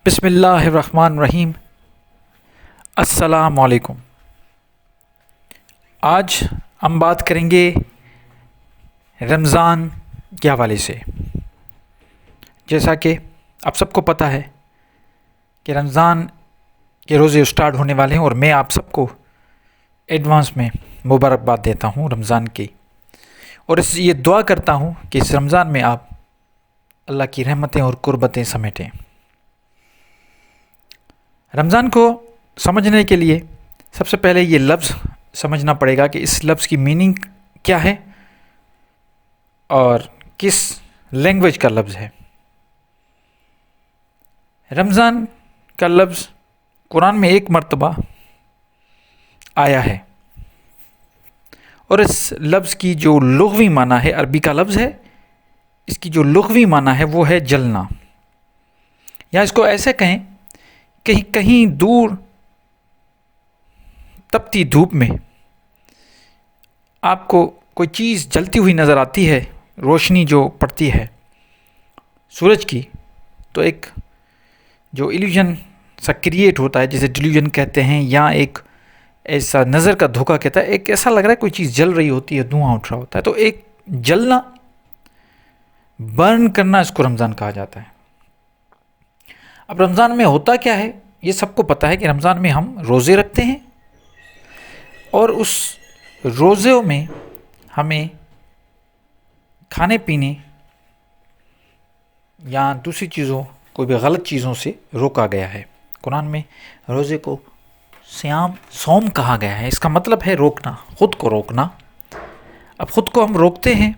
بسم اللہ الرحمن الرحیم۔ السلام علیکم۔ آج ہم بات کریں گے رمضان کے حوالے سے۔ جیسا کہ آپ سب کو پتہ ہے کہ رمضان کے روزے اسٹارٹ ہونے والے ہیں، اور میں آپ سب کو ایڈوانس میں مبارکباد دیتا ہوں رمضان کی، اور یہ دعا کرتا ہوں کہ اس رمضان میں آپ اللہ کی رحمتیں اور قربتیں سمیٹیں۔ رمضان کو سمجھنے کے لیے سب سے پہلے یہ لفظ سمجھنا پڑے گا کہ اس لفظ کی میننگ کیا ہے اور کس لینگویج کا لفظ ہے۔ رمضان کا لفظ قرآن میں ایک مرتبہ آیا ہے، اور اس لفظ کی جو لغوی معنی ہے، عربی کا لفظ ہے، اس کی جو لغوی معنی ہے وہ ہے جلنا، یا اس کو ایسے کہیں کہ کہیں دور تپتی دھوپ میں آپ کو کوئی چیز جلتی ہوئی نظر آتی ہے، روشنی جو پڑتی ہے سورج کی، تو ایک جو ایلیوژن سا کریٹ ہوتا ہے، جسے ڈیلیوژن کہتے ہیں، یا ایک ایسا نظر کا دھوکہ کہتا ہے، ایک ایسا لگ رہا ہے کوئی چیز جل رہی ہوتی ہے، دھواں اٹھ رہا ہوتا ہے، تو ایک جلنا، برن کرنا، اس کو رمضان کہا جاتا ہے۔ اب رمضان میں ہوتا کیا ہے، یہ سب کو پتہ ہے کہ رمضان میں ہم روزے رکھتے ہیں، اور اس روزوں میں ہمیں کھانے پینے یا دوسری چیزوں، کوئی بھی غلط چیزوں سے روکا گیا ہے۔ قرآن میں روزے کو صوم کہا گیا ہے، اس کا مطلب ہے روکنا، خود کو روکنا۔ اب خود کو ہم روکتے ہیں،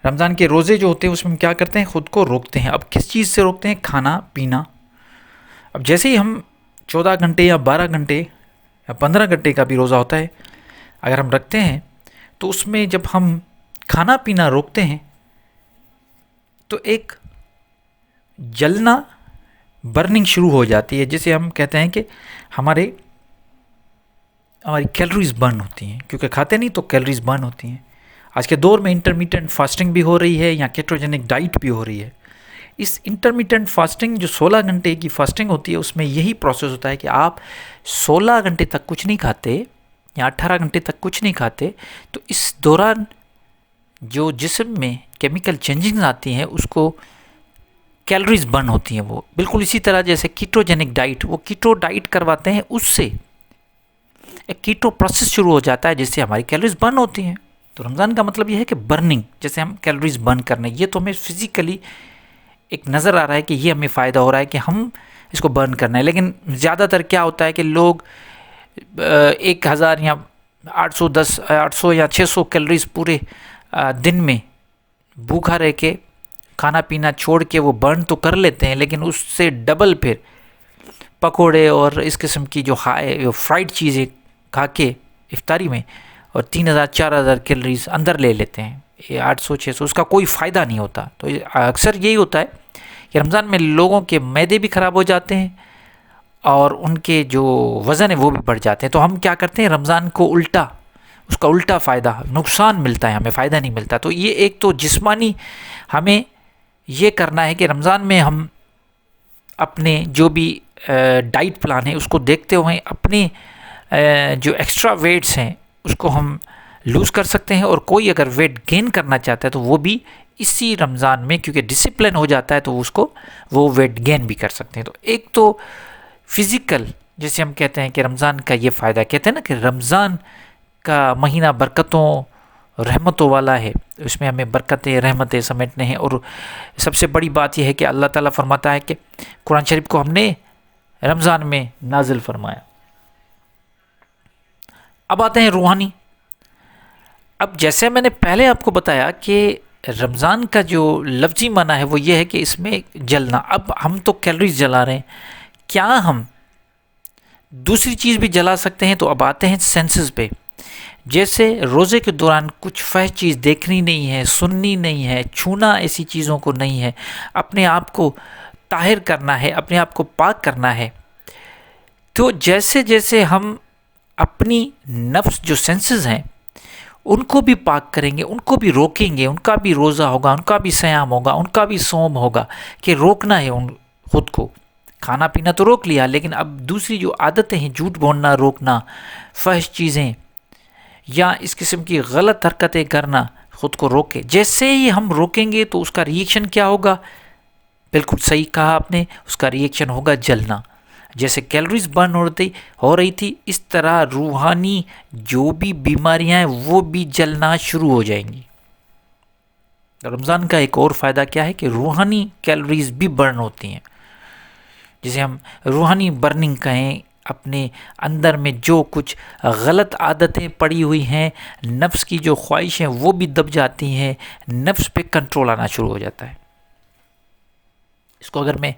رمضان کے روزے جو ہوتے ہیں اس میں ہم کیا کرتے ہیں، خود کو روکتے ہیں۔ اب کس چیز سے روکتے ہیں؟ کھانا پینا۔ اب جیسے ہی ہم 14 گھنٹے یا 12 گھنٹے یا 15 گھنٹے کا بھی روزہ ہوتا ہے اگر ہم رکھتے ہیں، تو اس میں جب ہم کھانا پینا روکتے ہیں تو ایک جلنا، برننگ شروع ہو جاتی ہے، جسے ہم کہتے ہیں کہ ہماری کیلوریز برن ہوتی ہیں، کیونکہ کھاتے نہیں تو کیلوریز برن ہوتی ہیں۔ آج کے دور میں انٹرمیٹنٹ فاسٹنگ بھی ہو رہی ہے، یا کیٹوجینک ڈائٹ بھی ہو رہی ہے۔ اس انٹرمیٹنٹ فاسٹنگ جو 16 گھنٹے کی فاسٹنگ ہوتی ہے، اس میں یہی پروسیس ہوتا ہے کہ آپ 16 گھنٹے تک کچھ نہیں کھاتے یا 18 گھنٹے تک کچھ نہیں کھاتے، تو اس دوران جو جسم میں کیمیکل چینجنگز آتی ہیں اس کو کیلوریز برن ہوتی ہیں۔ وہ بالکل اسی طرح جیسے کیٹوجینک ڈائٹ، وہ کیٹو ڈائٹ کرواتے ہیں، اس سے ایک کیٹو پروسیس شروع ہو جاتا ہے جس سے ہماری کیلوریز برن ہوتی ہیں۔ تو رمضان کا مطلب یہ ہے کہ برننگ، جیسے ہم کیلوریز برن کرنے، یہ تو ہمیں فزیکلی ایک نظر آ رہا ہے کہ یہ ہمیں فائدہ ہو رہا ہے کہ ہم اس کو برن کرنا ہے۔ لیکن زیادہ تر کیا ہوتا ہے کہ لوگ 1000 یا 800 یا 600 کیلوریز پورے دن میں بھوکا رہ کے کھانا پینا چھوڑ کے وہ برن تو کر لیتے ہیں، لیکن اس سے ڈبل پھر پکوڑے اور اس قسم کی جو فرائیڈ چیزیں کھا کے افطاری میں، اور 3000-4000 کیلوریز اندر لے لیتے ہیں، یہ 800-600، اس کا کوئی فائدہ نہیں ہوتا۔ تو اکثر یہی ہوتا ہے کہ رمضان میں لوگوں کے معدے بھی خراب ہو جاتے ہیں، اور ان کے جو وزن ہے وہ بھی بڑھ جاتے ہیں۔ تو ہم کیا کرتے ہیں، رمضان کو الٹا، اس کا الٹا فائدہ، نقصان ملتا ہے، ہمیں فائدہ نہیں ملتا۔ تو یہ ایک تو جسمانی ہمیں یہ کرنا ہے کہ رمضان میں ہم اپنے جو بھی ڈائٹ پلان ہے اس کو دیکھتے ہوئے اپنے جو ایکسٹرا ویٹس ہیں اس کو ہم لوز کر سکتے ہیں، اور کوئی اگر ویٹ گین کرنا چاہتا ہے تو وہ بھی اسی رمضان میں، کیونکہ ڈسپلن ہو جاتا ہے تو اس کو وہ ویٹ گین بھی کر سکتے ہیں۔ تو ایک تو فزیکل، جیسے ہم کہتے ہیں کہ رمضان کا یہ فائدہ، کہتے ہیں نا کہ رمضان کا مہینہ برکتوں رحمتوں والا ہے، اس میں ہمیں برکتیں رحمتیں سمیٹنے ہیں۔ اور سب سے بڑی بات یہ ہے کہ اللہ تعالیٰ فرماتا ہے کہ قرآن شریف کو ہم نے رمضان میں نازل فرمایا۔ اب آتے ہیں روحانی۔ اب جیسے میں نے پہلے آپ کو بتایا کہ رمضان کا جو لفظی معنی ہے وہ یہ ہے کہ اس میں جلنا۔ اب ہم تو کیلوریز جلا رہے ہیں، کیا ہم دوسری چیز بھی جلا سکتے ہیں؟ تو اب آتے ہیں سینسز پہ۔ جیسے روزے کے دوران کچھ فحش چیز دیکھنی نہیں ہے، سننی نہیں ہے، چھونا ایسی چیزوں کو نہیں ہے، اپنے آپ کو طاہر کرنا ہے، اپنے آپ کو پاک کرنا ہے۔ تو جیسے جیسے ہم اپنی نفس جو سینسز ہیں ان کو بھی پاک کریں گے، ان کو بھی روکیں گے، ان کا بھی روزہ ہوگا، ان کا بھی صیام ہوگا، ان کا بھی صوم ہوگا، کہ روکنا ہے ان خود کو۔ کھانا پینا تو روک لیا، لیکن اب دوسری جو عادتیں ہیں، جھوٹ بولنا روکنا، فحش چیزیں یا اس قسم کی غلط حرکتیں کرنا، خود کو روکے. جیسے ہی ہم روکیں گے تو اس کا ریئیکشن کیا ہوگا؟ بالکل صحیح کہا آپ نے، اس کا ریئیکشن ہوگا جلنا. جیسے کیلوریز برن ہو رہی تھی، اس طرح روحانی جو بھی بیماریاں ہیں وہ بھی جلنا شروع ہو جائیں گی. رمضان کا ایک اور فائدہ کیا ہے کہ روحانی کیلوریز بھی برن ہوتی ہیں، جسے ہم روحانی برننگ کہیں. اپنے اندر میں جو کچھ غلط عادتیں پڑی ہوئی ہیں، نفس کی جو خواہشیں وہ بھی دب جاتی ہیں، نفس پہ کنٹرول آنا شروع ہو جاتا ہے. اس کو اگر میں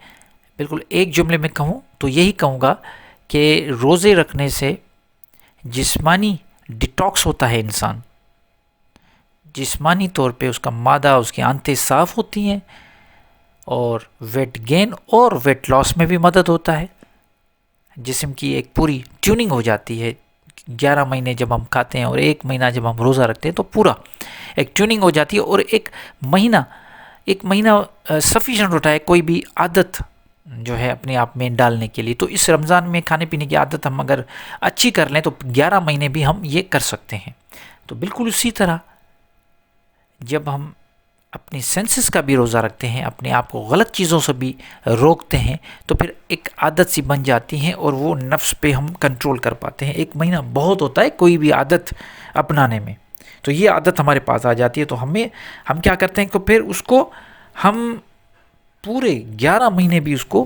بالکل ایک جملے میں کہوں تو یہی کہوں گا کہ روزے رکھنے سے جسمانی ڈیٹاکس ہوتا ہے انسان. جسمانی طور پہ اس کا معدہ، اس کی آنتیں صاف ہوتی ہیں، اور ویٹ گین اور ویٹ لاس میں بھی مدد ہوتا ہے. جسم کی ایک پوری ٹیوننگ ہو جاتی ہے. 11 مہینے جب ہم کھاتے ہیں اور 1 مہینہ جب ہم روزہ رکھتے ہیں تو پورا ایک ٹیوننگ ہو جاتی ہے، اور ایک مہینہ سفیشینٹ ہوتا ہے کوئی بھی عادت جو ہے اپنے آپ میں ڈالنے کے لیے. تو اس رمضان میں کھانے پینے کی عادت ہم اگر اچھی کر لیں تو 11 مہینے بھی ہم یہ کر سکتے ہیں. تو بالکل اسی طرح جب ہم اپنی سینسز کا بھی روزہ رکھتے ہیں، اپنے آپ کو غلط چیزوں سے بھی روکتے ہیں، تو پھر ایک عادت سی بن جاتی ہیں اور وہ نفس پہ ہم کنٹرول کر پاتے ہیں. 1 مہینہ بہت ہوتا ہے کوئی بھی عادت اپنانے میں. تو یہ عادت ہمارے پاس آ جاتی ہے، تو ہم کیا کرتے ہیں کہ پھر اس کو ہم پورے 11 مہینے بھی اس کو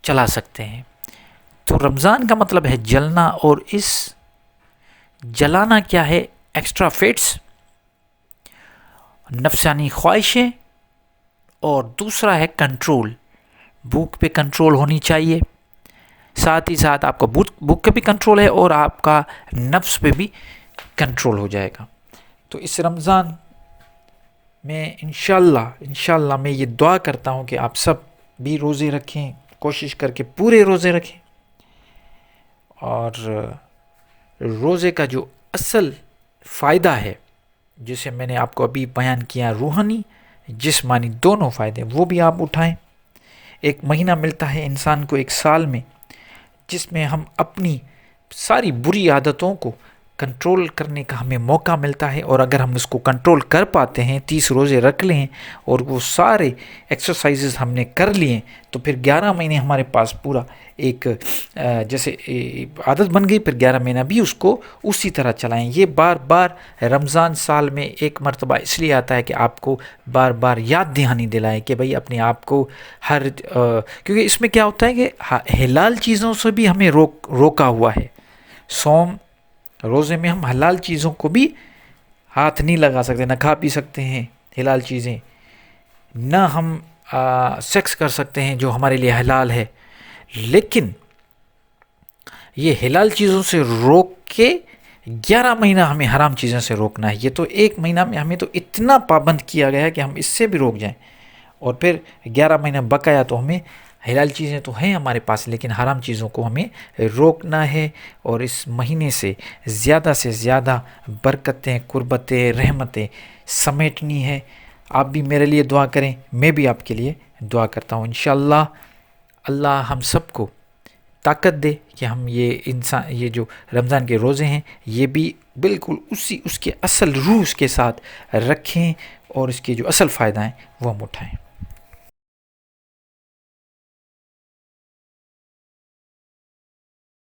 چلا سکتے ہیں. تو رمضان کا مطلب ہے جلنا، اور اس جلانا کیا ہے؟ ایکسٹرا فیٹس، نفسانی خواہشیں، اور دوسرا ہے کنٹرول. بھوک پہ کنٹرول ہونی چاہیے، ساتھ ہی ساتھ آپ کا بھوک کا بھی کنٹرول ہے اور آپ کا نفس پہ بھی کنٹرول ہو جائے گا. تو اس رمضان میں انشاءاللہ میں یہ دعا کرتا ہوں کہ آپ سب بھی روزے رکھیں، کوشش کر کے پورے روزے رکھیں. اور روزے کا جو اصل فائدہ ہے، جسے میں نے آپ کو ابھی بیان کیا، روحانی جسمانی دونوں فائدے، وہ بھی آپ اٹھائیں. 1 مہینہ ملتا ہے انسان کو 1 سال میں، جس میں ہم اپنی ساری بری عادتوں کو کنٹرول کرنے کا ہمیں موقع ملتا ہے. اور اگر ہم اس کو کنٹرول کر پاتے ہیں، 30 روزے رکھ لیں اور وہ سارے ایکسرسائزز ہم نے کر لیے، تو پھر 11 مہینے ہمارے پاس پورا ایک جیسے عادت بن گئی. پھر 11 مہینہ بھی اس کو اسی طرح چلائیں. یہ بار بار رمضان سال میں 1 مرتبہ اس لیے آتا ہے کہ آپ کو بار بار یاد دہانی دلائے کہ بھئی اپنے آپ کو کیونکہ اس میں کیا ہوتا ہے کہ حلال چیزوں سے بھی ہمیں روکا ہوا ہے. روزے میں ہم حلال چیزوں کو بھی ہاتھ نہیں لگا سکتے، نہ کھا پی سکتے ہیں حلال چیزیں، نہ ہم سیکس کر سکتے ہیں جو ہمارے لیے حلال ہے. لیکن یہ حلال چیزوں سے روک کے 11 مہینہ ہمیں حرام چیزوں سے روکنا ہے. یہ تو 1 مہینہ میں ہمیں تو اتنا پابند کیا گیا ہے کہ ہم اس سے بھی روک جائیں، اور پھر 11 مہینہ بقایا تو ہمیں حلال چیزیں تو ہیں ہمارے پاس، لیکن حرام چیزوں کو ہمیں روکنا ہے. اور اس مہینے سے زیادہ برکتیں، قربتیں، رحمتیں سمیٹنی ہے. آپ بھی میرے لیے دعا کریں، میں بھی آپ کے لیے دعا کرتا ہوں. انشاءاللہ اللہ ہم سب کو طاقت دے کہ ہم یہ جو رمضان کے روزے ہیں یہ بھی بالکل اس کے اصل روح کے ساتھ رکھیں، اور اس کے جو اصل فائدہ ہیں وہ ہم اٹھائیں.